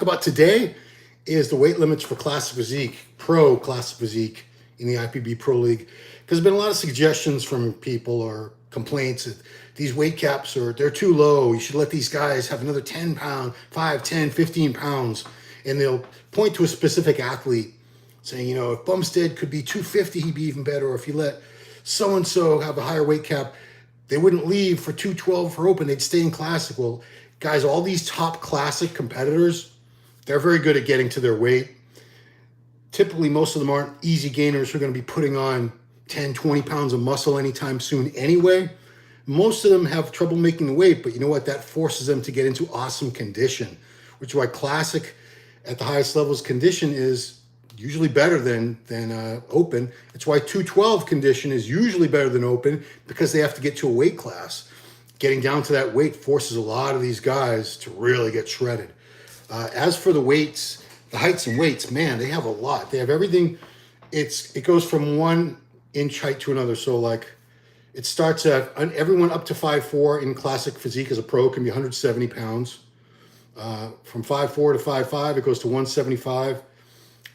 about today is the weight limits for Classic Physique, Pro Classic Physique in the IFBB Pro League. Because there's been a lot of suggestions from people or complaints that these weight caps they're too low. You should let these guys have another 10 pounds, 5, 10, 15 pounds. And they'll point to a specific athlete saying, you know, if Bumstead could be 250, he'd be even better. Or if you let so-and-so have a higher weight cap, they wouldn't leave for 212 for open. They'd stay in Classic. Well, guys, all these top Classic competitors, they're very good at getting to their weight. Typically, most of them aren't easy gainers who are going to be putting on 10, 20 pounds of muscle anytime soon anyway. Most of them have trouble making the weight, but you know what? That forces them to get into awesome condition, which is why Classic at the highest levels condition is usually better than open. It's why 212 condition is usually better than open, because they have to get to a weight class. Getting down to that weight forces a lot of these guys to really get shredded. As for the weights, the heights and weights, man, they have a lot. They have everything. It goes from 1 inch height to another. So like it starts at everyone up to 5'4" in Classic Physique as a pro can be 170 pounds. From 5'4" to 5'5", it goes to 175.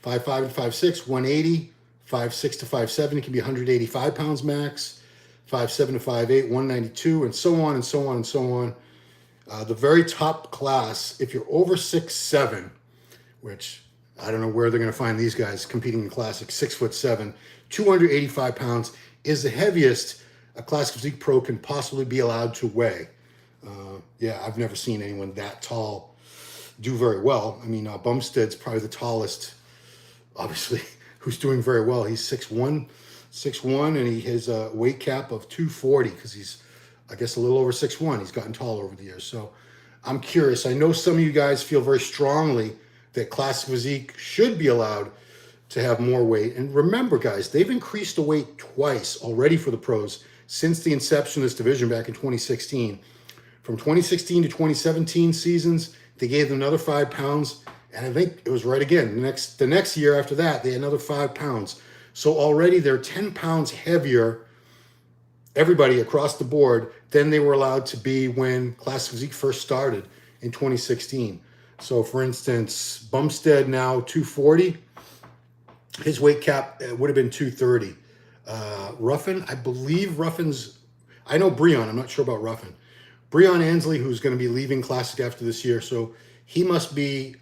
5'5" to 5'6", 180. 5'6" to 5'7", it can be 185 pounds max. 5'7" to 5'8", 192, and so on and so on and so on. The very top class, if you're over 6'7", which I don't know where they're going to find these guys competing in Classic, 6'7", 285 pounds is the heaviest a Classic Physique Pro can possibly be allowed to weigh. Yeah, I've never seen anyone that tall do very well. I mean, Bumstead's probably the tallest, obviously, who's doing very well. He's 6'1", and he has a weight cap of 240 because he's, I guess, a little over 6'1". He's gotten taller over the years. So I'm curious. I know some of you guys feel very strongly that Classic Physique should be allowed to have more weight. And remember, guys, they've increased the weight twice already for the pros since the inception of this division back in 2016. From 2016 to 2017 seasons, they gave them another 5 pounds. And I think it was right again. The next year after that, they had another 5 pounds. So already they're 10 pounds heavier, everybody across the board, than they were allowed to be when Classic Physique first started in 2016. So for instance, Bumstead now 240. His weight cap would have been 230. Ruffin, I believe I know Breon, I'm not sure about Ruffin. Breon Ansley, who's going to be leaving Classic after this year, so he must be,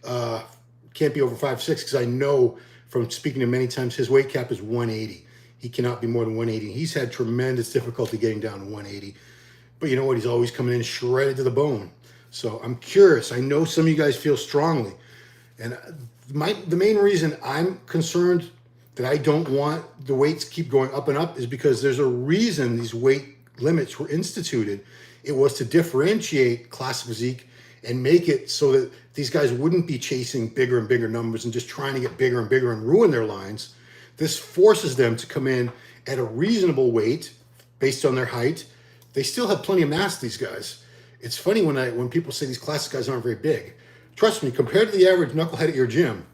can't be over 5'6", because I know from speaking to him many times, his weight cap is 180. He cannot be more than 180. He's had tremendous difficulty getting down to 180. But you know what? He's always coming in shredded to the bone. So I'm curious. I know some of you guys feel strongly. And the main reason I'm concerned that I don't want the weights keep going up and up is because there's a reason these weight limits were instituted. It was to differentiate Classic Physique and make it so that these guys wouldn't be chasing bigger and bigger numbers and just trying to get bigger and bigger and ruin their lines. This forces them to come in at a reasonable weight based on their height. They still have plenty of mass, these guys. It's funny when people say these Classic guys aren't very big. Trust me, compared to the average knucklehead at your gym,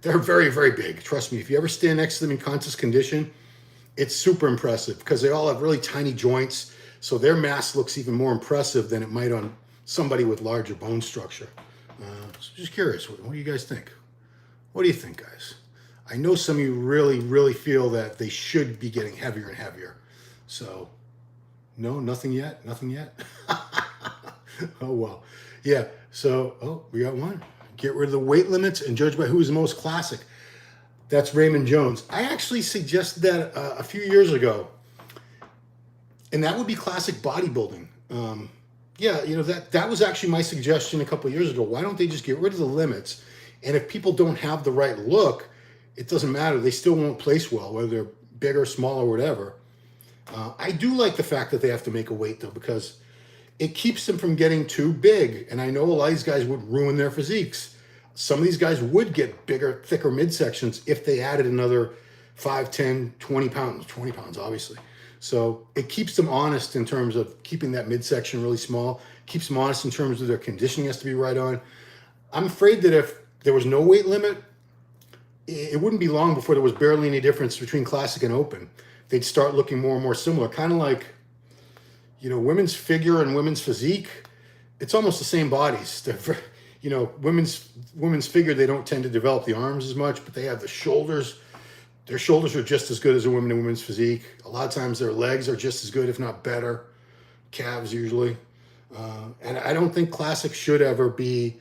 they're very, very big. Trust me, if you ever stand next to them in contest condition, it's super impressive because they all have really tiny joints, so their mass looks even more impressive than it might on somebody with larger bone structure. So just curious, what do you guys think? What do you think, guys? I know some of you really, really feel that they should be getting heavier and heavier. So, no, nothing yet? Nothing yet? Oh, well. Yeah, so, we got one. Get rid of the weight limits and judge by who is the most Classic. That's Raymond Jones. I actually suggested that a few years ago, and that would be Classic Bodybuilding. Yeah, you know, that was actually my suggestion a couple of years ago. Why don't they just get rid of the limits? And if people don't have the right look, it doesn't matter. They still won't place well, whether they're big or small or whatever. I do like the fact that they have to make a weight, though, because it keeps them from getting too big. And I know a lot of these guys would ruin their physiques. Some of these guys would get bigger, thicker midsections if they added another 5, 10, 20 pounds. 20 pounds, obviously. So it keeps them honest in terms of keeping that midsection really small. Keeps them honest in terms of their conditioning has to be right on. I'm afraid that if there was no weight limit, it wouldn't be long before there was barely any difference between Classic and Open. They'd start looking more and more similar. Kind of like, you know, women's figure and women's physique. It's almost the same bodies. You know, women's figure, they don't tend to develop the arms as much, but they have the shoulders. Their shoulders are just as good as a women and women's physique. A lot of times their legs are just as good, if not better. Calves usually. And I don't think classic should ever be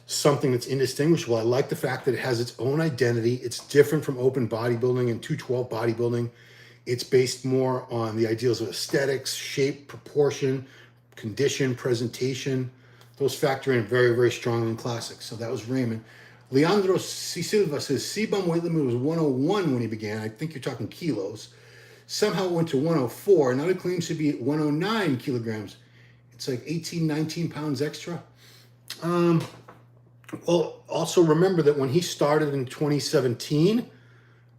something that's indistinguishable. I like the fact that it has its own identity. It's different from open bodybuilding and 212 bodybuilding. It's based more on the ideals of aesthetics, shape, proportion, condition, presentation. Those factor in very, very strongly in classic. So that was Raymond. Leandro C. Silva says CBum weight limit was 101 when he began. I think you're talking kilos. Somehow it went to 104. Now it claims to be at 109 kilograms. It's like 18, 19 pounds extra. Well, also remember that when he started in 2017,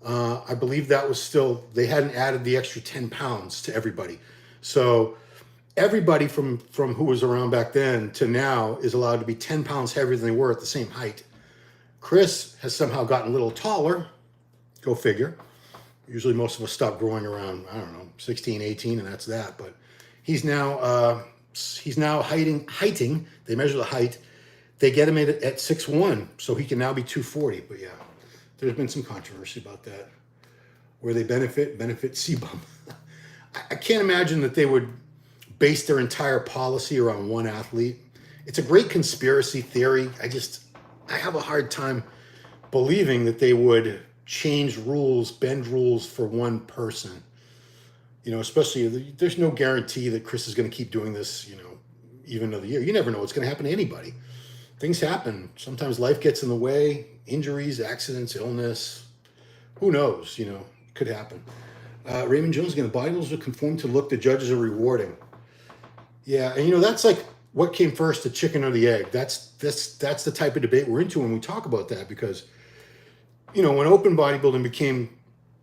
I believe that was still, they hadn't added the extra 10 pounds to everybody. So everybody from who was around back then to now is allowed to be 10 pounds heavier than they were at the same height. Chris has somehow gotten a little taller. Go figure. Usually most of us stop growing around, I don't know, 16, 18, and that's that. But he's now heighting. They measure the height. They get him at 6'1", so he can now be 240. But yeah, there's been some controversy about that. Where they benefit CBum. I can't imagine that they would base their entire policy around one athlete. It's a great conspiracy theory. I have a hard time believing that they would change rules, bend rules for one person. You know, especially there's no guarantee that Chris is going to keep doing this, you know, even another year. You never know what's going to happen to anybody. Things happen. Sometimes life gets in the way, injuries, accidents, illness. Who knows, you know, it could happen. Raymond Jones again, the bodybuilders will conform to look the judges are rewarding. Yeah, and you know, that's like what came first, the chicken or the egg. That's the type of debate we're into when we talk about that, because, you know, when open bodybuilding became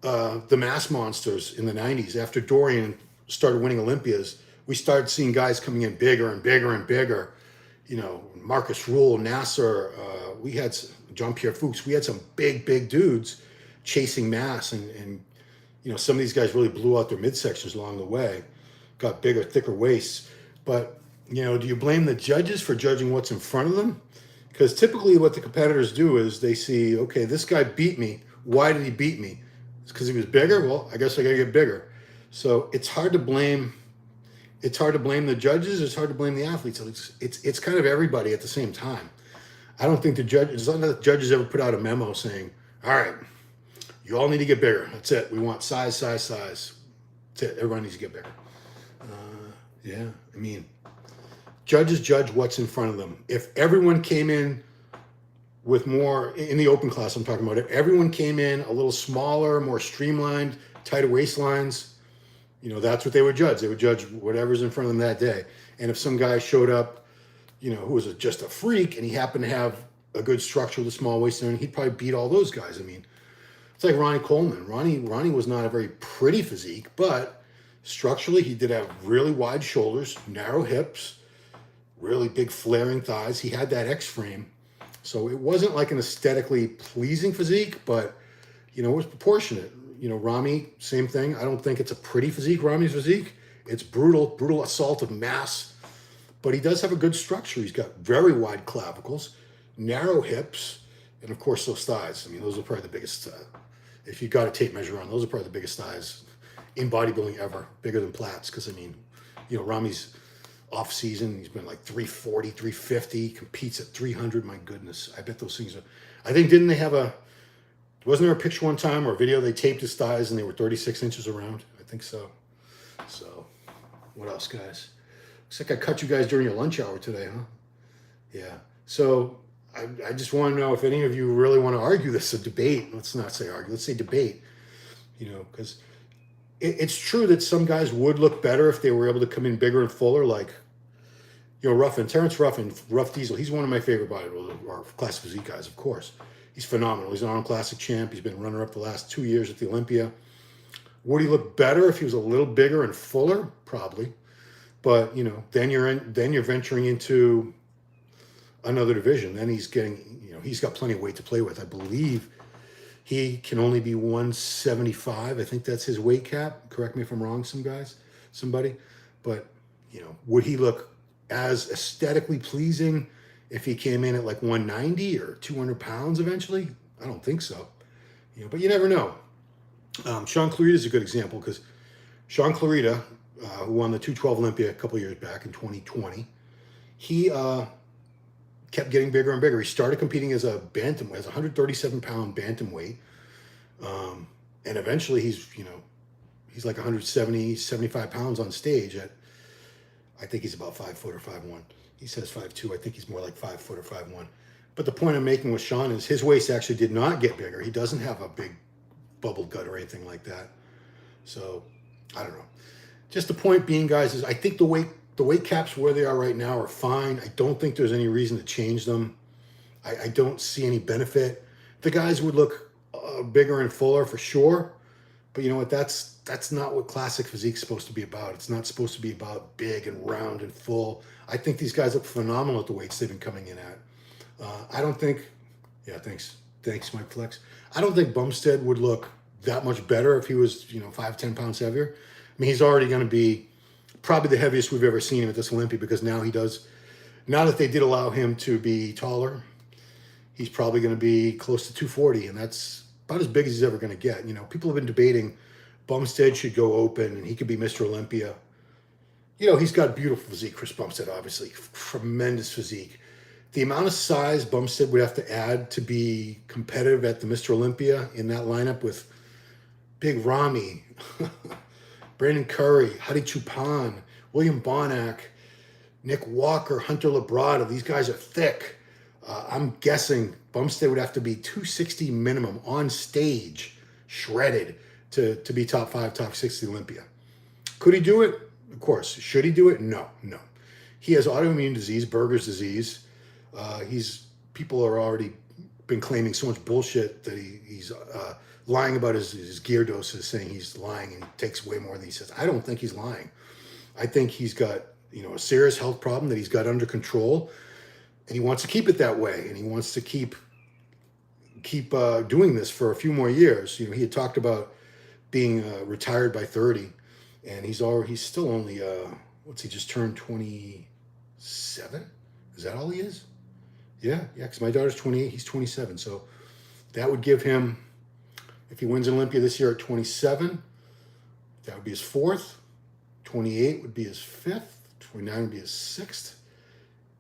the mass monsters in the 90s, after Dorian started winning Olympias, we started seeing guys coming in bigger and bigger and bigger. You know, Marcus Rule, Nasser, we had Jean-Pierre Fuchs, we had some big dudes chasing mass, and you know, some of these guys really blew out their midsections along the way, got bigger, thicker waists. But, you know, do you blame the judges for judging what's in front of them? Because typically what the competitors do is they see, okay, this guy beat me. Why did he beat me? It's because he was bigger? Well, I guess I got to get bigger. So it's hard to blame. It's hard to blame the judges. It's hard to blame the athletes. It's kind of everybody at the same time. I don't think the judges ever put out a memo saying, all right, you all need to get bigger. That's it. We want size. That's it. Everyone needs to get bigger. Yeah, I mean, judges judge what's in front of them. If everyone came in with more, in the open class I'm talking about, if everyone came in a little smaller, more streamlined, tighter waistlines, you know, that's what they would judge. They would judge whatever's in front of them that day. And if some guy showed up, you know, who was just a freak and he happened to have a good structure with a small waistline, he'd probably beat all those guys. I mean, it's like Ronnie Coleman. Ronnie was not a very pretty physique, but structurally he did have really wide shoulders, narrow hips, really big flaring thighs. He had that X frame. So it wasn't like an aesthetically pleasing physique, but, you know, it was proportionate. You know, Rami, same thing. I don't think it's a pretty physique, Rami's physique. It's brutal assault of mass. But he does have a good structure. He's got very wide clavicles, narrow hips, and of course those thighs. I mean, those are probably the biggest, if you got a tape measure on, those are probably the biggest thighs in bodybuilding ever, bigger than Platt's. Because, I mean, you know, Rami's off season, he's been like 340, 350, competes at 300. My goodness, I bet those things are, I think, didn't they have wasn't there a picture one time or a video they taped his thighs and they were 36 inches around? I think so. So, what else, guys? Looks like I cut you guys during your lunch hour today, huh? Yeah. So, I just want to know if any of you really want to argue this, a debate. Let's not say argue, let's say debate. You know, because it's true that some guys would look better if they were able to come in bigger and fuller, like, you know, Terrence Ruffin, Rough Diesel. He's one of my favorite bodybuilders, or Classic Physique guys, of course. He's phenomenal. He's an Arnold Classic champ. He's been runner-up the last 2 years at the Olympia. Would he look better if he was a little bigger and fuller? Probably. But, you know, then you're venturing into another division. Then he's getting, you know, he's got plenty of weight to play with. I believe he can only be 175. I think that's his weight cap. Correct me if I'm wrong, somebody. But, you know, would he look as aesthetically pleasing if he came in at like 190 or 200 pounds eventually. I don't think so. But you never know. Sean Clarita is a good example because Sean Clarita, who won the 212 Olympia a couple years back in 2020, he kept getting bigger and bigger. He started competing as a bantamweight, as a 137-pound bantamweight, and eventually he's like 170, 75 pounds on stage at, I think he's about 5 foot or 5'1". He says 5'2". I think he's more like 5 foot or 5'1". But the point I'm making with Sean is his waist actually did not get bigger. He doesn't have a big bubble gut or anything like that. So I don't know. Just the point being, guys, is I think the weight caps where they are right now are fine. I don't think there's any reason to change them. I don't see any benefit. The guys would look bigger and fuller for sure. But you know what? That's not what Classic Physique is supposed to be about. It's not supposed to be about big and round and full. I think these guys look phenomenal at the weights they've been coming in at. I don't think, yeah, thanks, Mike Flex. I don't think Bumstead would look that much better if he was, 5-10 pounds heavier. I mean, he's already going to be probably the heaviest we've ever seen him at this Olympia, because now that they did allow him to be taller, he's probably going to be close to 240, and that's about as big as he's ever going to get. People have been debating Bumstead should go open and he could be Mr. Olympia. He's got beautiful physique, Chris Bumstead, obviously. Tremendous physique. The amount of size Bumstead would have to add to be competitive at the Mr. Olympia in that lineup with Big Ramy, Brandon Curry, Hadi Chupan, William Bonac, Nick Walker, Hunter Labrada. These guys are thick. I'm guessing Bumstead would have to be 260 minimum on stage, shredded, to be top 5, top 6 at the Olympia. Could he do it? Of course. Should he do it? No. He has autoimmune disease, Berger's disease. People are already been claiming so much bullshit that he's lying about his gear doses, saying he's lying and takes way more than he says. I don't think he's lying. I think he's got a serious health problem that he's got under control, and he wants to keep it that way, and he wants to keep doing this for a few more years. He had talked about being retired by 30, and he's still only he just turned 27. Is that all he is? Yeah, because my daughter's 28, he's 27. So that would give him, if he wins an Olympia this year at 27, that would be his 4th. 28 would be his 5th. 29 would be his 6th.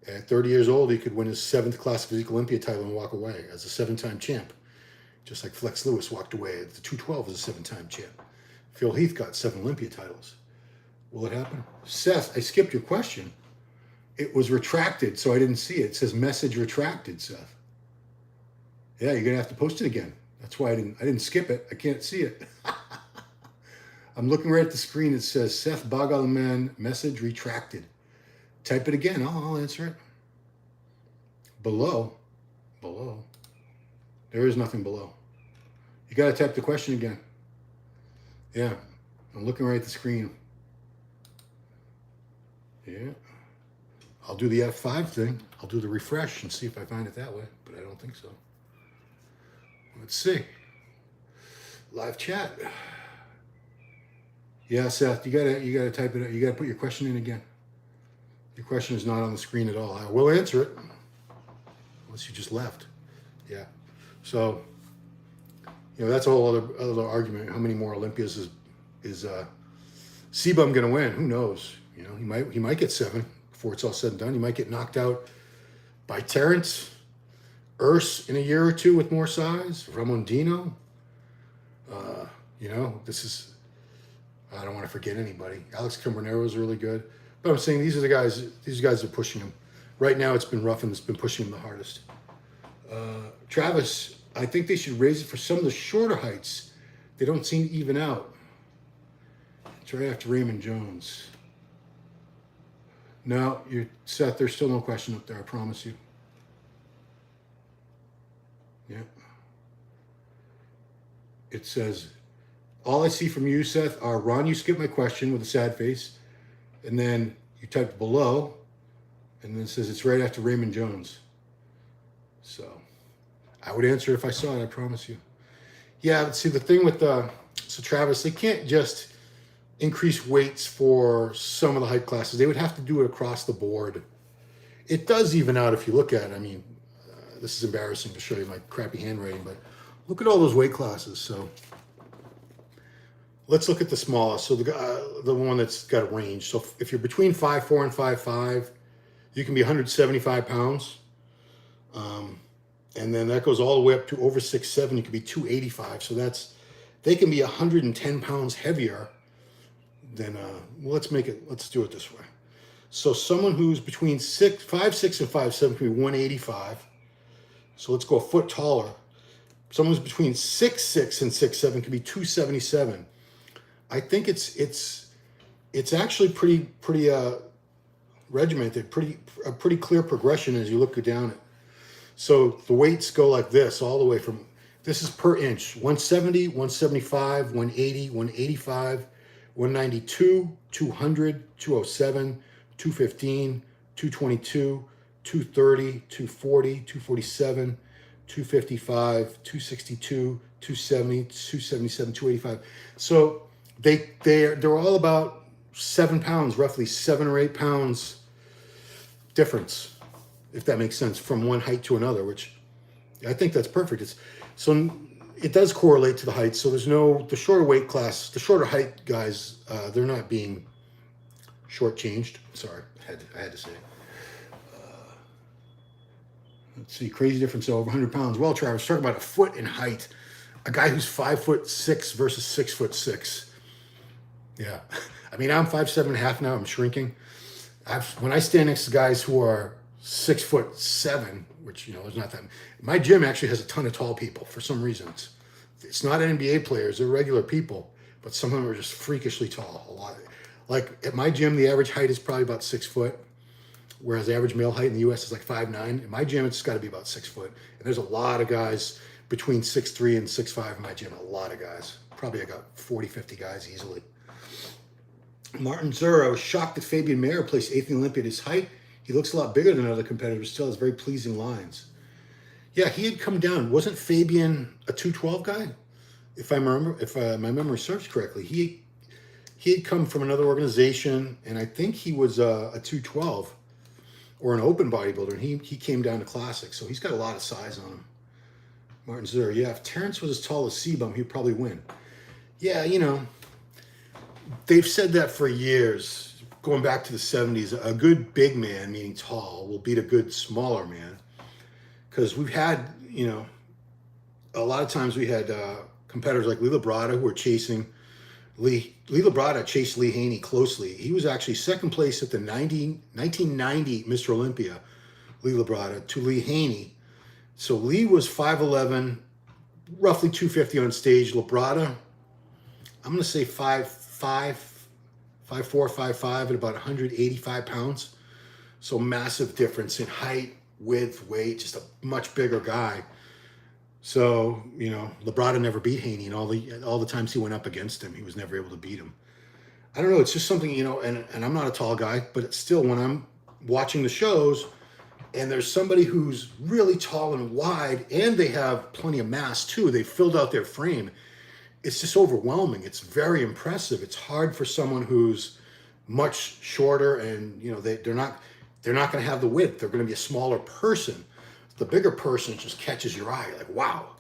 At 30 years old, he could win his 7th Classic Physique Olympia title and walk away as a 7-time champ. Just like Flex Lewis walked away at the 212 as a 7-time champ. Phil Heath got 7 Olympia titles. Will it happen? Seth, I skipped your question. It was retracted, so I didn't see it. It says message retracted, Seth. Yeah, you're gonna have to post it again. That's why I didn't skip it. I can't see it. I'm looking right at the screen. It says Seth Bagalman, message retracted. Type it again. I'll answer it. Below. There is nothing below. You gotta type the question again. Yeah, I'm looking right at the screen. Yeah. I'll do the F5 thing. I'll do the refresh and see if I find it that way, but I don't think so. Let's see. Live chat. Yeah, Seth, you gotta type it. You gotta put your question in again. Your question is not on the screen at all. I will answer it, unless you just left. Yeah. So, that's a whole other argument. How many more Olympias is C-Bum gonna win? Who knows? He might get 7 before it's all said and done. He might get knocked out by Terrence, Urs in a year or two with more size, Ramondino. This is, I don't want to forget anybody. Alex Cambronero is really good. But I'm saying these guys are pushing him. Right now it's been Ruffin that's been pushing him the hardest. Travis, I think they should raise it for some of the shorter heights. They don't seem to even out. It's right after Raymond Jones. No, Seth, there's still no question up there, I promise you. Yeah. It says, all I see from you, Seth, are Ron, you skipped my question with a sad face. And then you typed below, and then it says it's right after Raymond Jones. So I would answer if I saw it, I promise you. Yeah, see, the thing with so Travis, they can't just increase weights for some of the height classes. They would have to do it across the board. It does even out if you look at it. I mean, this is embarrassing to show you my crappy handwriting, but look at all those weight classes. So let's look at the smallest. So the one that's got a range. So if you're between 5'4" and 5'5", you can be 175 pounds. And then that goes all the way up to over 6'7". You can be 285. So they can be 110 pounds heavier than, let's do it this way. So someone who's between 5'6" and 5'7" can be 185. So let's go a foot taller. Someone who's between 6'6" and 6'7" can be 277. I think it's actually pretty regimented, a pretty clear progression as you look down it. So the weights go like this all the way from, this is per inch, 170, 175, 180, 185, 192, 200, 207, 215, 222, 230, 240, 247, 255, 262, 270, 277, 285. So they're all about 7 pounds, roughly 7 or 8 pounds difference, if that makes sense, from one height to another, which I think that's perfect. So it does correlate to the height. So there's the shorter weight class, the shorter height guys, they're not being shortchanged. Sorry, I had to say it. Let's see, crazy difference over 100 pounds. Well, Travis, talking about a foot in height. A guy who's 5'6" versus 6'6". Yeah, I mean, I'm 5'7.5" now. I'm shrinking. When I stand next to guys who are 6'7", which, there's not that. My gym actually has a ton of tall people for some reason. It's not NBA players; they're regular people, but some of them are just freakishly tall. A lot. Like at my gym, the average height is probably about 6 foot, whereas the average male height in the U.S. is like 5'9". In my gym, it's got to be about 6 foot. And there's a lot of guys between 6'3" and 6'5" in my gym. A lot of guys. Probably I got 40, 50 guys easily. Martin Zura was shocked that Fabian Mayer placed 8th in the Olympia at his height. He looks a lot bigger than other competitors, still has very pleasing lines. Yeah, he had come down. Wasn't Fabian a 212 guy? If my memory serves correctly, he had come from another organization, and I think he was a 212 or an open bodybuilder, and he came down to Classic, so he's got a lot of size on him. Martin Zura, yeah, if Terrence was as tall as C-Bum, he'd probably win. Yeah, they've said that for years, going back to the 70s. A good big man, meaning tall, will beat a good smaller man. Because we've had, a lot of times we had competitors like Lee Labrada who were chasing Lee Labrada chased Lee Haney closely. He was actually second place at the 1990 Mr. Olympia, Lee Labrada, to Lee Haney. So Lee was 5'11", roughly 250 on stage. Labrada, I'm going to say 5'4", 5'5", at about 185 pounds. So massive difference in height, width, weight, just a much bigger guy. So, Labrada never beat Haney, and all the times he went up against him, he was never able to beat him. I don't know, it's just something, and I'm not a tall guy, but it's still, when I'm watching the shows and there's somebody who's really tall and wide and they have plenty of mass too, they filled out their frame, it's just overwhelming. It's very impressive. It's hard for someone who's much shorter and, they're not going to have the width. They're going to be a smaller person. The bigger person just catches your eye. You're like, wow,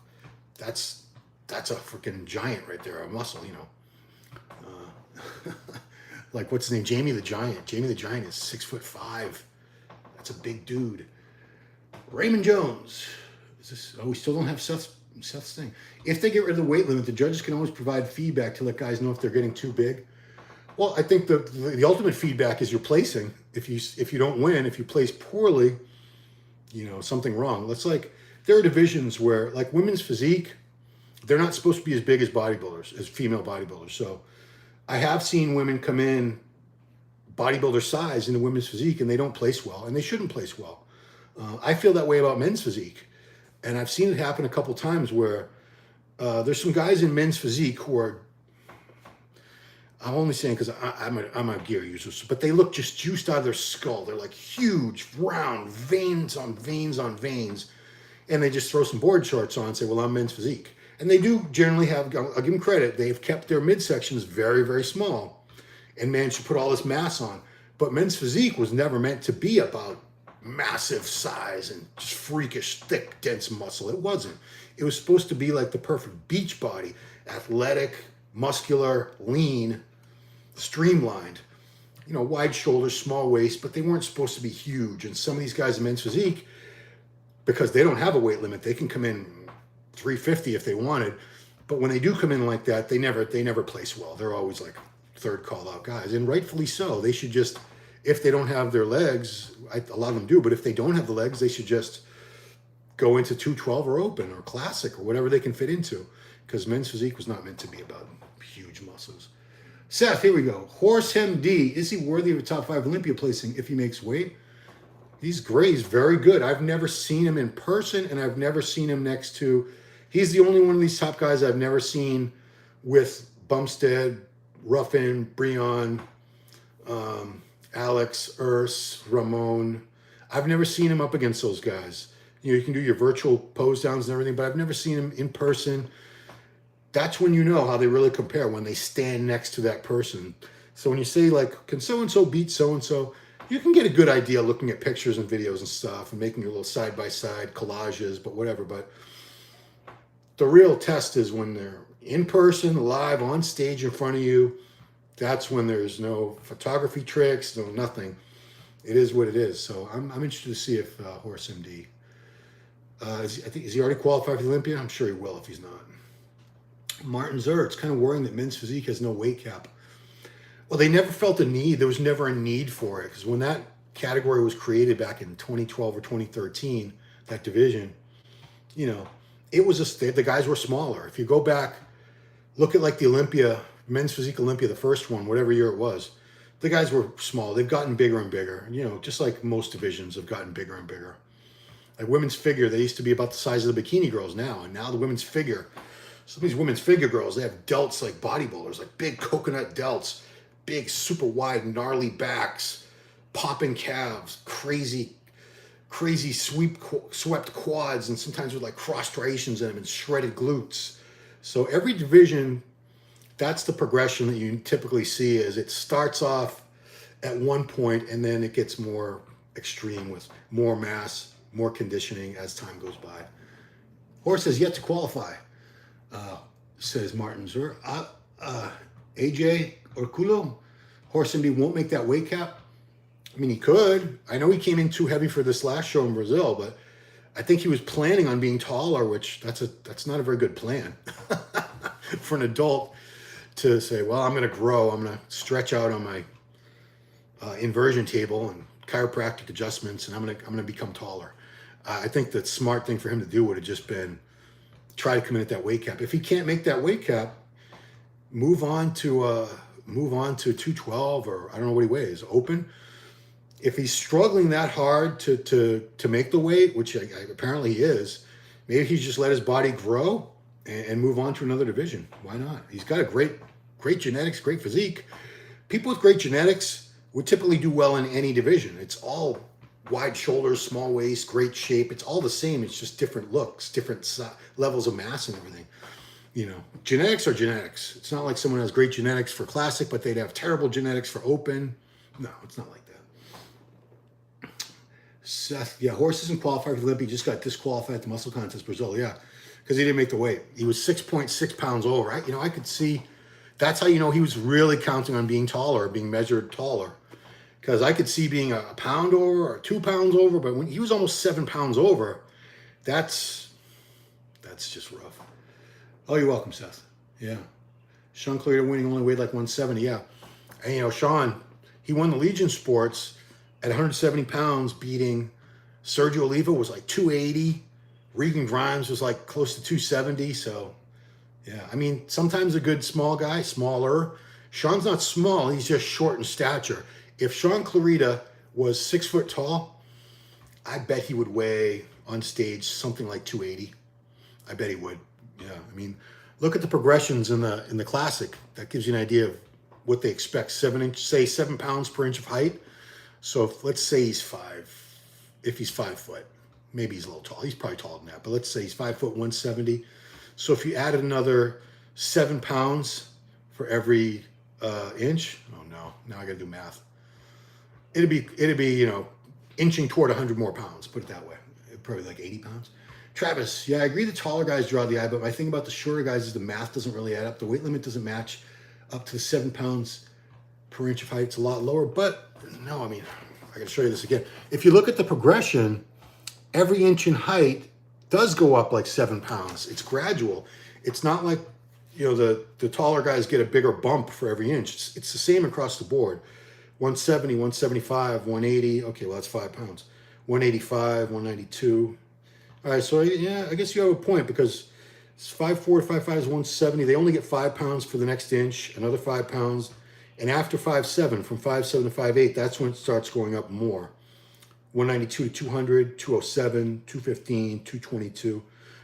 that's a freaking giant right there, a muscle, like, what's his name? Jamie the Giant. Jamie the Giant is 6'5". That's a big dude. Raymond Jones. We still don't have Seth's thing. If they get rid of the weight limit, the judges can always provide feedback to let guys know if they're getting too big. Well, I think the ultimate feedback is your placing. If you don't win, if you place poorly, something wrong. There are divisions where, like women's physique, they're not supposed to be as big as bodybuilders, as female bodybuilders. So I have seen women come in bodybuilder size in the women's physique and they don't place well, and they shouldn't place well. I feel that way about men's physique. And I've seen it happen a couple times where there's some guys in men's physique who are, I'm only saying because I'm a gear user, but they look just juiced out of their skull. They're like huge, round, veins on veins on veins. And they just throw some board shorts on and say, well, I'm men's physique. And they do generally have, I'll give them credit, they've kept their midsections very, very small and managed to put all this mass on. But men's physique was never meant to be about massive size and just freakish, thick, dense muscle. It wasn't. It was supposed to be like the perfect beach body, athletic, muscular, lean, streamlined, wide shoulders, small waist, but they weren't supposed to be huge. And some of these guys in men's physique, because they don't have a weight limit, they can come in 350 if they wanted. But when they do come in like that, they never place well. They're always like third call out guys, and rightfully so. They should just, if they don't have their legs, a lot of them do, but if they don't have the legs, they should just go into 212 or open or classic or whatever they can fit into, because men's physique was not meant to be about huge muscles. Seth, here we go. Horse MD, is he worthy of a top 5 Olympia placing if he makes weight? He's great. He's very good. I've never seen him in person, and I've never seen him next to, he's the only one of these top guys I've never seen with Bumstead, Ruffin, Breon, Alex, Urs, Ramon. I've never seen him up against those guys. You can do your virtual pose downs and everything, but I've never seen him in person. That's when you know how they really compare, when they stand next to that person. So when you say, like, can so-and-so beat so-and-so, you can get a good idea looking at pictures and videos and stuff and making your little side-by-side collages, but whatever. But the real test is when they're in person, live, on stage in front of you. That's when there's no photography tricks, no nothing. It is what it is. So I'm interested to see if Horse MD, is he already qualified for the Olympia? I'm sure he will if he's not. Martin Zur, it's kind of worrying that men's physique has no weight cap. Well, they never felt a need. There was never a need for it, because when that category was created back in 2012 or 2013, that division, it was the guys were smaller. If you go back, look at like the Olympia, men's physique Olympia, the first one, whatever year it was, the guys were small. They've gotten bigger and bigger, just like most divisions have gotten bigger and bigger. Like women's figure, they used to be about the size of the bikini girls now, and now the women's figure, some of these women's figure girls, they have delts like bodybuilders, like big coconut delts, big, super wide, gnarly backs, popping calves, crazy swept quads, and sometimes with like cross striations in them and shredded glutes. So every division, that's the progression that you typically see, is it starts off at one point and then it gets more extreme with more mass, more conditioning as time goes by. Horse has yet to qualify, says Martin Zur. AJ Orculo, Horse MD won't make that weight cap. I mean, he could. I know he came in too heavy for this last show in Brazil, but I think he was planning on being taller, which that's not a very good plan for an adult to say, well, I'm going to grow. I'm going to stretch out on my inversion table and chiropractic adjustments, and I'm going to become taller. I think the smart thing for him to do would have just been try to come in at that weight cap. If he can't make that weight cap, move on to 212, or I don't know what he weighs, open. If he's struggling that hard to make the weight, which apparently he is, maybe he's just let his body grow and move on to another division. Why not? He's got a great genetics, great physique. People with great genetics would typically do well in any division. It's all wide shoulders, small waist, great shape. It's all the same. It's just different looks, different levels of mass and everything. Genetics are genetics. It's not like someone has great genetics for classic, but they'd have terrible genetics for open. No, it's not like that. Seth, yeah, Horse isn't qualified for the Olympia. He just got disqualified at the muscle contest Brazil. Yeah, because he didn't make the weight. He was 6.6 pounds over. I could see. That's how he was really counting on being taller, being measured taller. Because I could see being a pound over or 2 pounds over, but when he was almost 7 pounds over, that's just rough. Oh, you're welcome, Seth. Yeah. Sean Cleary winning, only weighed like 170. Yeah. And Sean, he won the Legion Sports at 170 pounds, beating Sergio Oliva was like 280. Regan Grimes was like close to 270. So, yeah. I mean, sometimes a good small guy, smaller. Sean's not small. He's just short in stature. If Sean Clarita was 6 foot tall, I bet he would weigh on stage something like 280. I bet he would. Yeah, I mean, look at the progressions in the classic. That gives you an idea of what they expect. 7 pounds per inch of height. So let's say he's 5. If he's 5 foot, maybe he's a little tall. He's probably taller than that. But let's say he's 5 foot 170. So if you added another 7 pounds for every inch, oh no, now I got to do math. It'd be inching toward 100 more pounds, put it that way. Probably like 80 pounds. Travis, yeah, I agree the taller guys draw the eye, but my thing about the shorter guys is the math doesn't really add up. The weight limit doesn't match up to the 7 pounds per inch of height. It's a lot lower, but no, I mean, I can show you this again. If you look at the progression, every inch in height does go up like 7 pounds. It's gradual. It's not like, you know, the taller guys get a bigger bump for every inch. It's the same across the board. 170, 175, 180. Okay, well, that's 5 pounds. 185, 192. All right, so yeah, I guess you have a point because it's 5'4" to 5'5" is 170. They only get 5 pounds for the next inch, another 5 pounds. And after 5'7", from 5'7" to 5'8", that's when it starts going up more. 192 to 200, 207, 215, 222.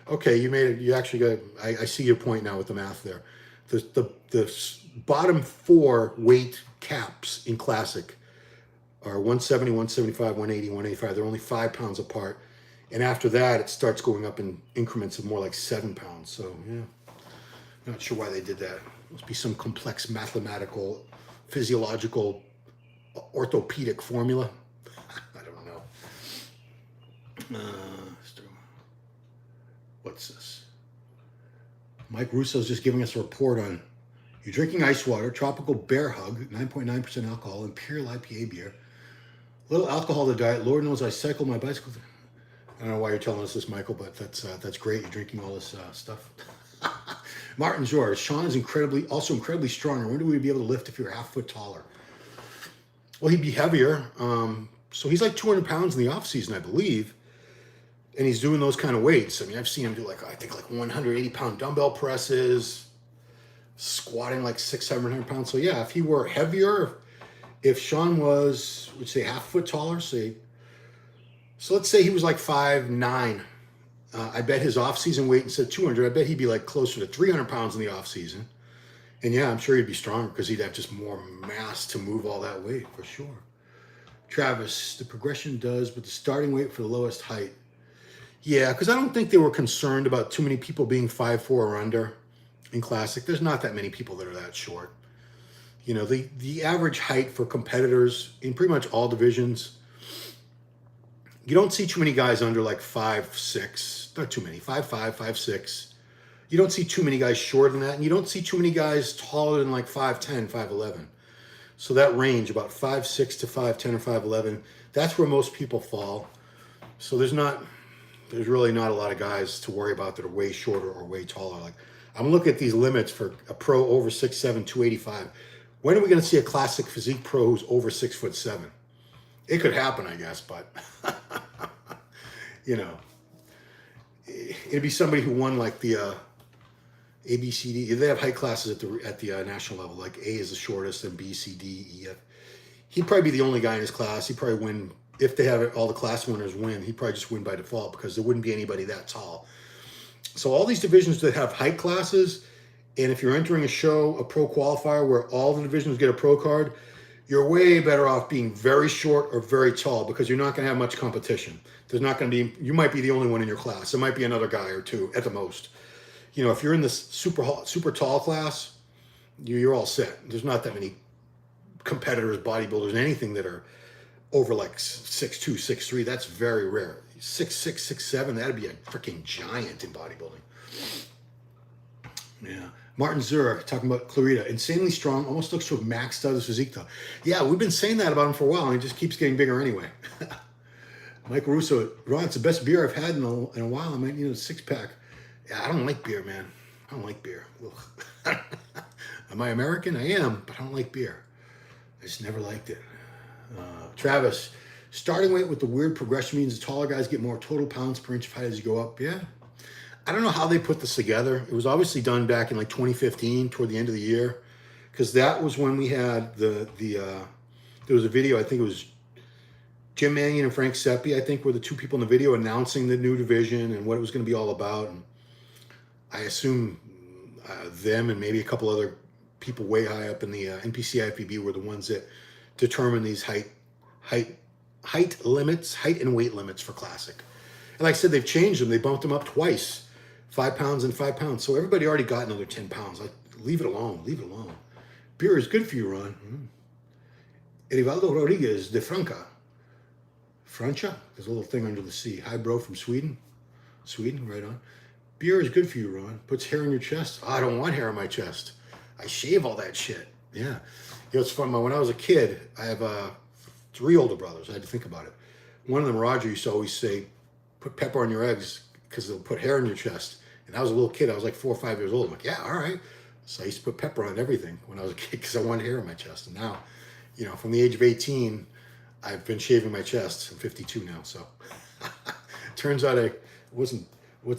Okay, you made it. You actually got. I see your point now with the math there. The bottom 4 weight caps in Classic are 170, 175, 180, 185. They're only 5 pounds apart. And after that, it starts going up in increments of more like 7 pounds. So, yeah, not sure why they did that. Must be some complex mathematical, physiological, orthopedic formula. I don't know. What's this? Mike Russo's just giving us a report on you're drinking ice water, tropical bear hug, 9.9% alcohol, Imperial IPA beer. Little alcohol to diet. Lord knows I cycle my bicycle. I don't know why you're telling us this, Michael, but that's great. You're drinking all this stuff. Martin George, Sean is also incredibly strong. I wonder would he be able to lift if you were 1/2 foot taller? Well, he'd be heavier. So he's like 200 pounds in the off season, I believe. And he's doing those kind of weights. I mean, I've seen him do like 180 pound dumbbell presses, squatting like 600-700 pounds. So yeah, if he were heavier, if Sean was, would say 1/2 foot taller, so let's say he was like 5'9". I bet his off-season weight instead of 200, I bet he'd be like closer to 300 pounds in the off-season. And yeah, I'm sure he'd be stronger because he'd have just more mass to move all that weight for sure. Travis, the progression does, but the starting weight for the lowest height. Yeah, because I don't think they were concerned about too many people being 5'4" or under in Classic. There's not that many people that are that short. You know, the average height for competitors in pretty much all divisions, you don't see too many guys under like 5'6", not too many, 5'5", 5'6". You don't see too many guys shorter than that, and you don't see too many guys taller than like 5'10", 5'11". So that range, about 5'6" to 5'10" or 5'11", that's where most people fall. So there's really not a lot of guys to worry about that are way shorter or way taller. Like, I'm looking at these limits for a pro over 6'7", 285. When are we going to see a Classic Physique pro who's over 6'7"? It could happen, I guess, but you know, it'd be somebody who won like the ABCD. They have height classes at the national level. Like A is the shortest, and B, C, D, E, F. He'd probably be the only guy in his class. He'd probably win if they have all the class winners win. He'd probably just win by default because there wouldn't be anybody that tall. So all these divisions that have height classes, and if you're entering a show, a pro qualifier where all the divisions get a pro card, you're way better off being very short or very tall because you're not going to have much competition. There's not going to be, you might be the only one in your class. There might be another guy or two at the most. You know, if you're in this super tall class, you're all set. There's not that many competitors, bodybuilders, anything that are over like 6'2", 6'3". That's very rare. 6'6", 6'7", that'd be a freaking giant in bodybuilding. Yeah. Martin Zurich talking about Clarita. Insanely strong, almost looks to have maxed out his physique though. Yeah, we've been saying that about him for a while, and he just keeps getting bigger anyway. Mike Russo, Ron, it's the best beer I've had in a while. I might need a 6-pack. Yeah, I don't like beer, man. I don't like beer. Am I American? I am, but I don't like beer. I just never liked it. Travis, starting weight with the weird progression means the taller guys get more total pounds per inch of height as you go up. Yeah. I don't know how they put this together. It was obviously done back in like 2015 toward the end of the year, because that was when we had there was a video, I think it was Jim Mannion and Frank Seppi, I think, were the two people in the video announcing the new division and what it was going to be all about. And I assume them and maybe a couple other people way high up in the NPC IFBB were the ones that determine these height limits, height and weight limits for Classic. And like I said, they've changed them. They bumped them up twice, 5 pounds and 5 pounds. So everybody already got another 10 pounds. Like, leave it alone. Leave it alone. Beer is good for you, Ron. Erivaldo Rodriguez de Franca. Francia, there's a little thing under the sea. Hi, bro, from Sweden. Sweden, right on. Beer is good for you, Ron. Puts hair in your chest. Oh, I don't want hair on my chest. I shave all that shit. Yeah. It's fun. When I was a kid, I have 3 older brothers. I had to think about it. One of them, Roger, used to always say, put pepper on your eggs because it'll put hair in your chest. And I was a little kid. I was like 4 or 5 years old. I'm like, yeah, all right. So I used to put pepper on everything when I was a kid because I wanted hair in my chest. And now, from the age of 18, I've been shaving my chest. I'm 52 now. So turns out I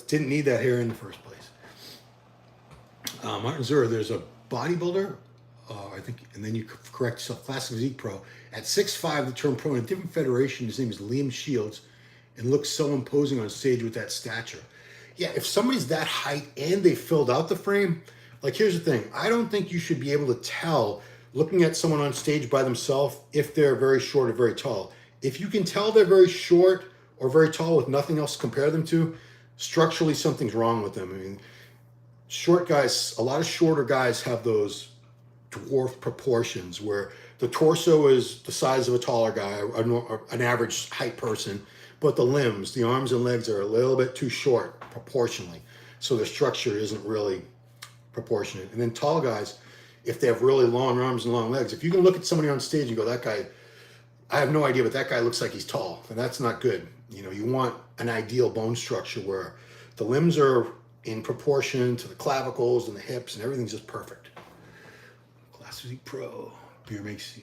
didn't need that hair in the first place. Martin Zura, there's a bodybuilder, I think, and then you correct yourself, Classic Physique Pro. At 6'5", the term pro in a different federation, his name is Liam Shields, and looks so imposing on stage with that stature. Yeah, if somebody's that height and they filled out the frame, like here's the thing, I don't think you should be able to tell, looking at someone on stage by themselves, if they're very short or very tall. If you can tell they're very short or very tall with nothing else to compare them to, structurally something's wrong with them. I mean, short guys, a lot of shorter guys have those dwarf proportions where the torso is the size of a taller guy, an average height person, but the limbs, the arms and legs are a little bit too short proportionally. So the structure isn't really proportionate. And then tall guys, if they have really long arms and long legs, if you can look at somebody on stage and go, that guy, I have no idea, but that guy looks like he's tall, and that's not good. You want an ideal bone structure where the limbs are in proportion to the clavicles and the hips and everything's just perfect. Classic Physique Pro. Beer makes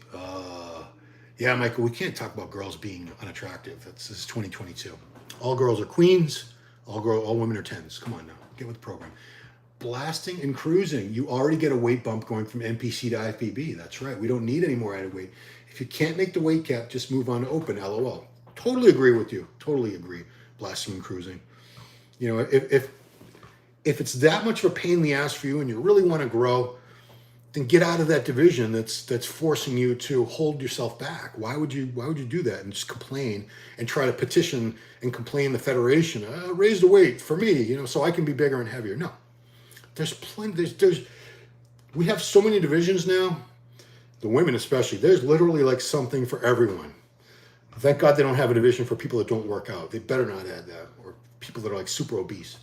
yeah, Michael, we can't talk about girls being unattractive. This is 2022. All girls are queens. All women are 10s. Come on now, get with the program. Blasting and cruising. You already get a weight bump going from NPC to IFBB. That's right. We don't need any more added weight. If you can't make the weight cap, just move on to open. LOL. Totally agree with you. Totally agree. Blasting and cruising. If it's that much of a pain in the ass for you and you really want to grow, then get out of that division that's forcing you to hold yourself back. Why would you do that and just complain and try to petition and complain the federation, raise the weight for me, so I can be bigger and heavier? No. There's plenty, we have so many divisions now, the women especially. There's literally like something for everyone. Thank God they don't have a division for people that don't work out. They better not add that, or people that are like super obese.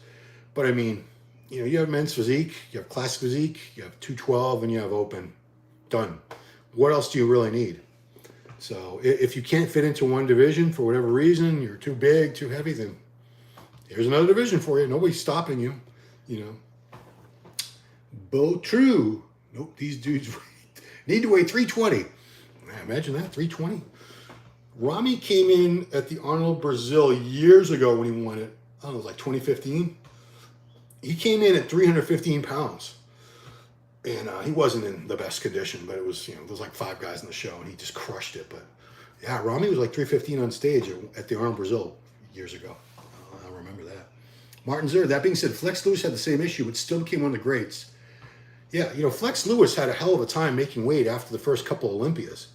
But I mean, you have men's physique, you have classic physique, you have 212, and you have open. Done. What else do you really need? So if you can't fit into one division for whatever reason, you're too big, too heavy, then here's another division for you. Nobody's stopping you, Bo True. Nope, these dudes need to weigh 320. Imagine that, 320. Rami came in at the Arnold Brazil years ago when he won it. I don't know, it was like 2015. He came in at 315 pounds. And he wasn't in the best condition, but it was, there was like 5 guys in the show, and he just crushed it. But yeah, Rami was like 315 on stage at the Arnold Brazil years ago. I remember that. Martin Zer, that being said, Flex Lewis had the same issue, but still became one of the greats. Yeah, Flex Lewis had a hell of a time making weight after the first couple of Olympias.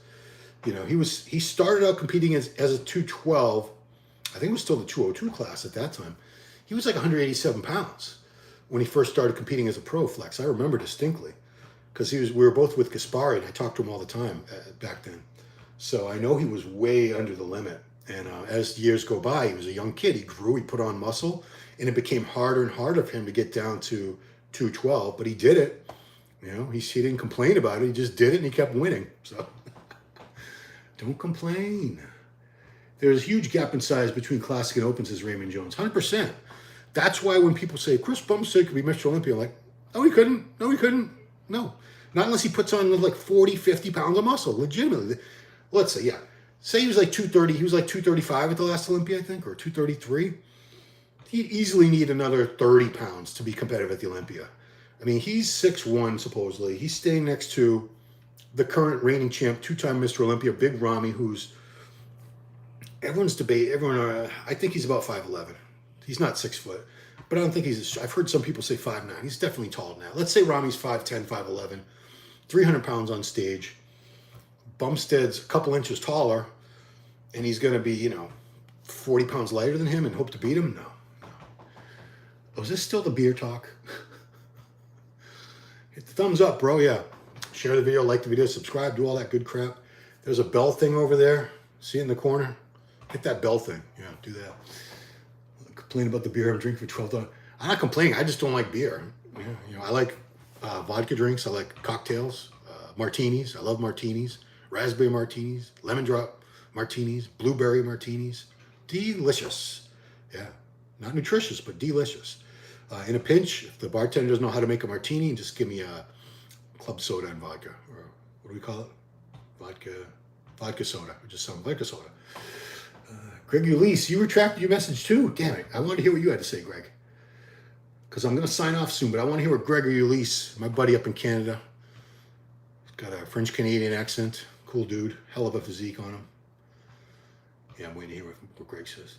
He started out competing as a 212. I think it was still the 202 class at that time. He was like 187 pounds when he first started competing as a pro Flex. I remember distinctly because we were both with Gaspari, and I talked to him all the time back then. So I know he was way under the limit. And as years go by, he was a young kid. He grew, he put on muscle, and it became harder and harder for him to get down to 212. But he did it. He didn't complain about it. He just did it, and he kept winning. So don't complain. There's a huge gap in size between classic and open, says Raymond Jones. 100%. That's why when people say, Chris Bumstead could be Mr. Olympia, I'm like, no, he couldn't. No, he couldn't. No. Not unless he puts on like 40, 50 pounds of muscle, legitimately. Let's say, yeah. Say he was like 230. He was like 235 at the last Olympia, I think, or 233. He'd easily need another 30 pounds to be competitive at the Olympia. I mean, he's 6'1", supposedly. He's staying next to the current reigning champ, 2-time Mr. Olympia, Big Ramy, who's everyone's debate. I think he's about 5'11". He's not 6 foot, but I don't think I've heard some people say 5'9". He's definitely tall now. Let's say Ramy's 5'10", 5'11", 300 pounds on stage. Bumstead's a couple inches taller, and he's going to be, 40 pounds lighter than him and hope to beat him? No. Oh, is this still the beer talk? Hit the thumbs up, bro. Yeah. Share the video, like the video, subscribe, do all that good crap. There's a bell thing over there. See it in the corner? Hit that bell thing. Yeah, do that. Complain about the beer I'm drinking for $12. I'm not complaining. I just don't like beer. Yeah, you know, I like vodka drinks. I like cocktails, martinis. I love martinis, raspberry martinis, lemon drop martinis, blueberry martinis. Delicious. Yeah, not nutritious, but delicious. In a pinch, if the bartender doesn't know how to make a martini, just give me a club soda and vodka, or what do we call it? Vodka soda, or just some vodka soda. Greg Ulisse, you retracted your message too. Damn it. I wanted to hear what you had to say, Greg. Because I'm going to sign off soon, but I want to hear what Gregory Ulisse, my buddy up in Canada, he's got a French-Canadian accent. Cool dude. Hell of a physique on him. Yeah, I'm waiting to hear what Greg says.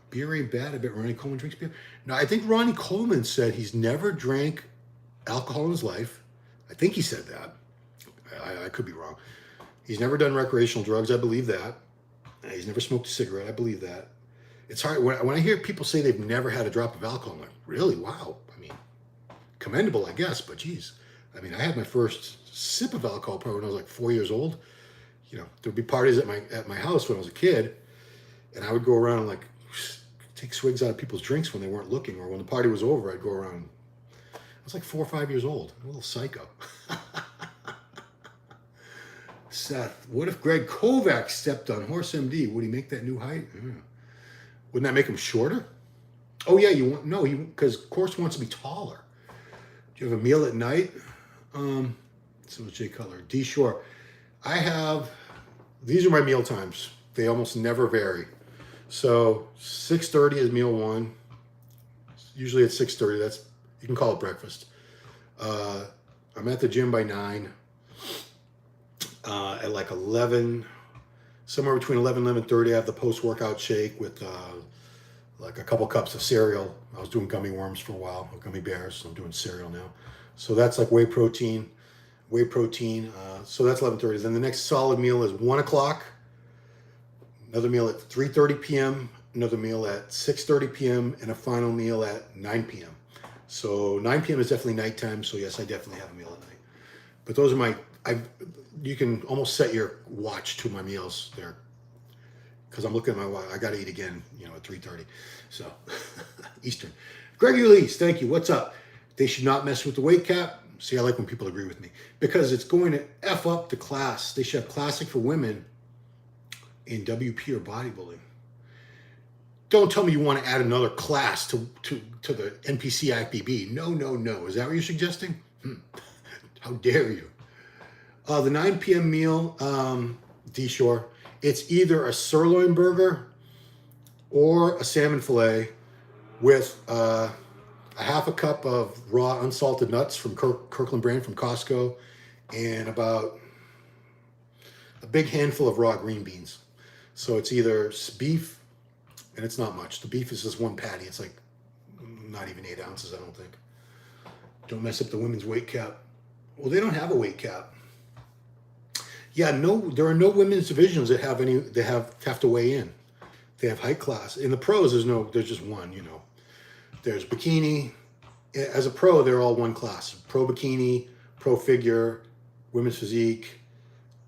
Beer ain't bad. I bet Ronnie Coleman drinks beer. No, I think Ronnie Coleman said he's never drank alcohol in his life. I think he said that. I could be wrong. He's never done recreational drugs. I believe that. He's never smoked a cigarette. I believe that. It's hard. When I hear people say they've never had a drop of alcohol, I'm like, really? Wow. I mean, commendable, I guess, but geez. I mean, I had my first sip of alcohol probably when I was like 4 years old. You know, there'd be parties at my house when I was a kid, and I would go around and like take swigs out of people's drinks when they weren't looking, or when the party was over, I'd go around. I was like 4 or 5 years old. A little psycho. Seth, what if Greg Kovacs stepped on Horse MD? Would he make that new height? Wouldn't that make him shorter? Oh yeah, because Horse wants to be taller. Do you have a meal at night? So it's Jay Cutler. D Shore. These are my meal times. They almost never vary. So 6:30 is meal one. Usually at 6:30. You can call it breakfast. I'm at the gym by 9. At like 11, somewhere between 11 and 11:30, I have the post-workout shake with like a couple cups of cereal. I was doing gummy worms for a while, or gummy bears, so I'm doing cereal now. So that's like whey protein. So that's 11:30. Then the next solid meal is 1 o'clock. Another meal at 3:30 p.m. Another meal at 6:30 p.m. and a final meal at 9 p.m. So 9 p.m. is definitely nighttime. So yes, I definitely have a meal at night. But those are you can almost set your watch to my meals there, because I'm looking at my watch. I got to eat again, at 3:30. So Eastern. Greg Ulisse, thank you. What's up? They should not mess with the weight cap. See, I like when people agree with me, because it's going to F up the class. They should have Classic for women in WP or bodybuilding. Don't tell me you want to add another class to the NPC IFBB. No. Is that what you're suggesting? How dare you? The 9 p.m. meal, D-Shore, it's either a sirloin burger or a salmon fillet with a half a cup of raw unsalted nuts from Kirkland brand from Costco, and about a big handful of raw green beans. So it's either beef, and it's not much. The beef is just one patty. It's like not even 8 ounces, I don't think. Don't mess up the women's weight cap. Well, they don't have a weight cap. Yeah, there are no women's divisions that have to weigh in. They have height class. In the pros, there's just one, There's bikini. As a pro, they're all one class. Pro bikini, pro figure, women's physique,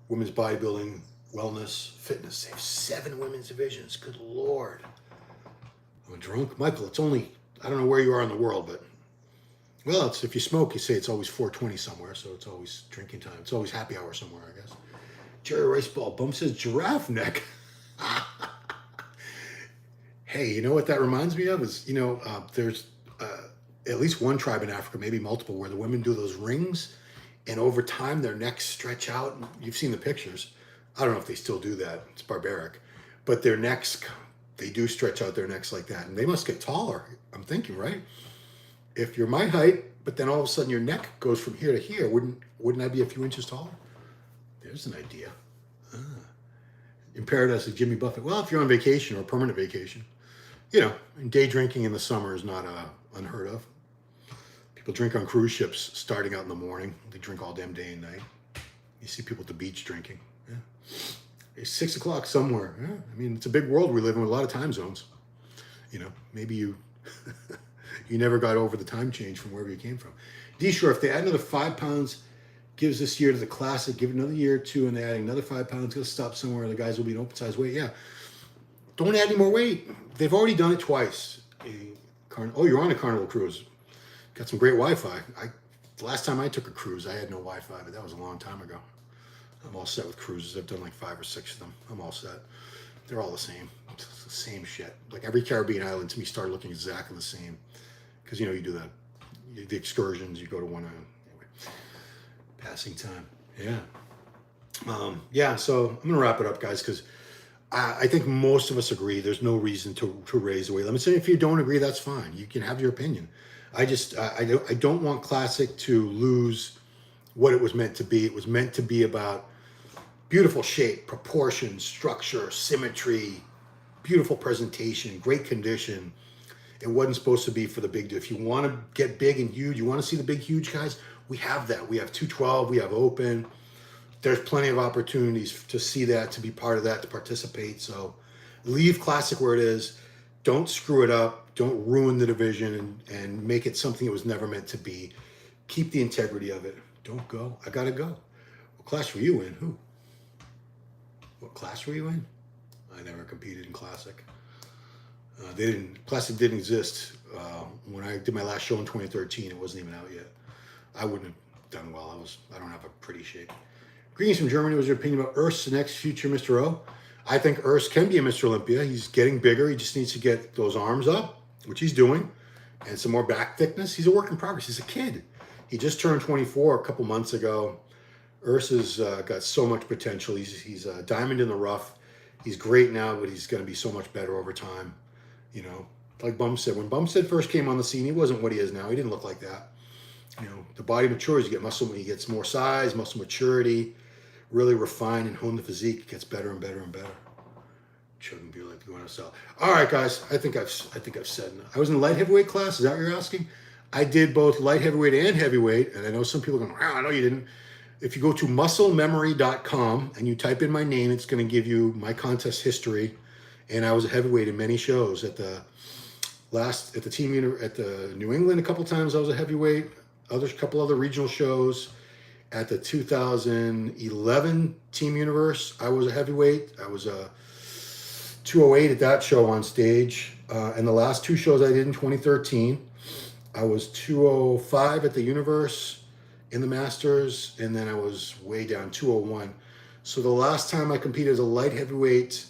women's bodybuilding, wellness, fitness. They have 7 women's divisions. Good Lord. I'm drunk. Michael, it's only, I don't know where you are in the world, but, well, if you smoke, you say it's always 4:20 somewhere, so it's always drinking time. It's always happy hour somewhere, I guess. Jerry Riceball Bump says giraffe neck. Hey, you know what that reminds me of is, there's at least one tribe in Africa, maybe multiple, where the women do those rings, and over time their necks stretch out. You've seen the pictures. I don't know if they still do that. It's barbaric. But their necks, they do stretch out their necks like that. And they must get taller, I'm thinking, right? If you're my height, but then all of a sudden your neck goes from here to here, wouldn't I be a few inches taller? There's an idea. In paradise with Jimmy Buffett. Well, if you're on vacation or permanent vacation, and day drinking in the summer is not unheard of. People drink on cruise ships starting out in the morning. They drink all damn day and night. You see people at the beach drinking. Yeah. It's 6 o'clock somewhere. Yeah. I mean, it's a big world we live in with a lot of time zones. Maybe you never got over the time change from wherever you came from. D-Shore, if they add another 5 pounds, gives this year to the Classic, give it another year or two, and they're adding another 5 pounds, go stop somewhere, the guys will be an open size weight. Yeah. don't add any more weight. They've already done it twice. Oh, you're on a Carnival cruise. Got some great Wi-Fi. The last time I took a cruise, I had no Wi-Fi, but that was a long time ago. I'm all set with cruises. I've done like 5 or 6 of them. I'm all set. They're all the same. It's the same shit. Like every Caribbean island to me started looking exactly the same. Because, you know, you do the excursions, you go to one island. Anyway, passing time. Yeah. Yeah, so I'm going to wrap it up, guys, because I think most of us agree there's no reason to raise the weight limit. And if you don't agree, that's fine. You can have your opinion. I don't want Classic to lose what it was meant to be. It was meant to be about beautiful shape, proportion, structure, symmetry, beautiful presentation, great condition. It wasn't supposed to be for the big dude. If you want to get big and huge, you want to see the big, huge guys, we have that. We have 212, we have open. There's plenty of opportunities to see that, to be part of that, to participate. So leave Classic where it is. Don't screw it up. Don't ruin the division and make it something it was never meant to be. Keep the integrity of it. Don't go. I got to go. What class were you in? Who? What class were you in? I never competed in Classic. Classic didn't exist. When I did my last show in 2013, it wasn't even out yet. I wouldn't have done well. I don't have a pretty shape. Greetings from Germany. What's your opinion about Urs, the next future Mr. O? I think Urs can be a Mr. Olympia. He's getting bigger. He just needs to get those arms up, which he's doing, and some more back thickness. He's a work in progress. He's a kid. He just turned 24 a couple months ago. Urs has got so much potential. He's a diamond in the rough. He's great now, but he's going to be so much better over time. You know, like Bumstead. When Bumstead first came on the scene, he wasn't what he is now. He didn't look like that. You know, the body matures. You get muscle when he gets more size, muscle maturity, really refine and hone the physique. It gets better and better and better. Shouldn't be like going to sell. All right, guys. I think I've said enough. I was in the light heavyweight class. Is that what you're asking? I did both light heavyweight and heavyweight, and I know some people are going, "Wow, I know you didn't." If you go to musclememory.com and you type in my name, it's going to give you my contest history. And I was a heavyweight in many shows. At the New England a couple times I was a heavyweight. Couple other regional shows. At the 2011 Team Universe, I was a heavyweight. I was a 208 at that show on stage. And the last 2 shows I did in 2013, I was 205 at the Universe in the Masters, and then I was way down 201. So the last time I competed as a light heavyweight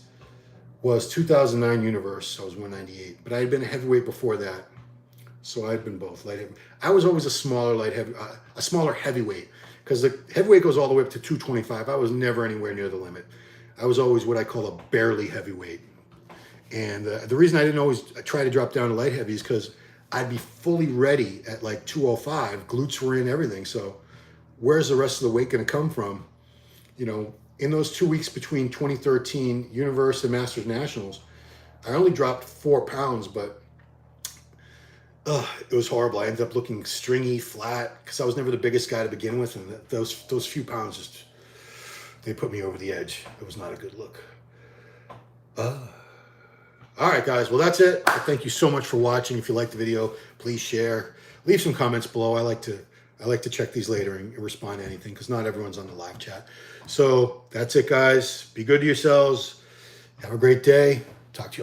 was 2009 Universe. I was 198, but I had been a heavyweight before that. So I'd been both light heavyweight. I was always a smaller heavyweight, because the heavyweight goes all the way up to 225. I was never anywhere near the limit. I was always what I call a barely heavyweight. And the reason I didn't always try to drop down to light heavy is because I'd be fully ready at like 205. Glutes were in, everything. So where's the rest of the weight going to come from? You know, in those 2 weeks between 2013 Universe and Masters Nationals, I only dropped 4 pounds, but it was horrible. I ended up looking stringy, flat, because I was never the biggest guy to begin with, and those few pounds just, they put me over the edge. It was not a good look. All right, guys. Well, that's it. Thank you so much for watching. If you liked the video, please share. Leave some comments below. I like to check these later and respond to anything, because not everyone's on the live chat. So that's it, guys. Be good to yourselves. Have a great day. Talk to you.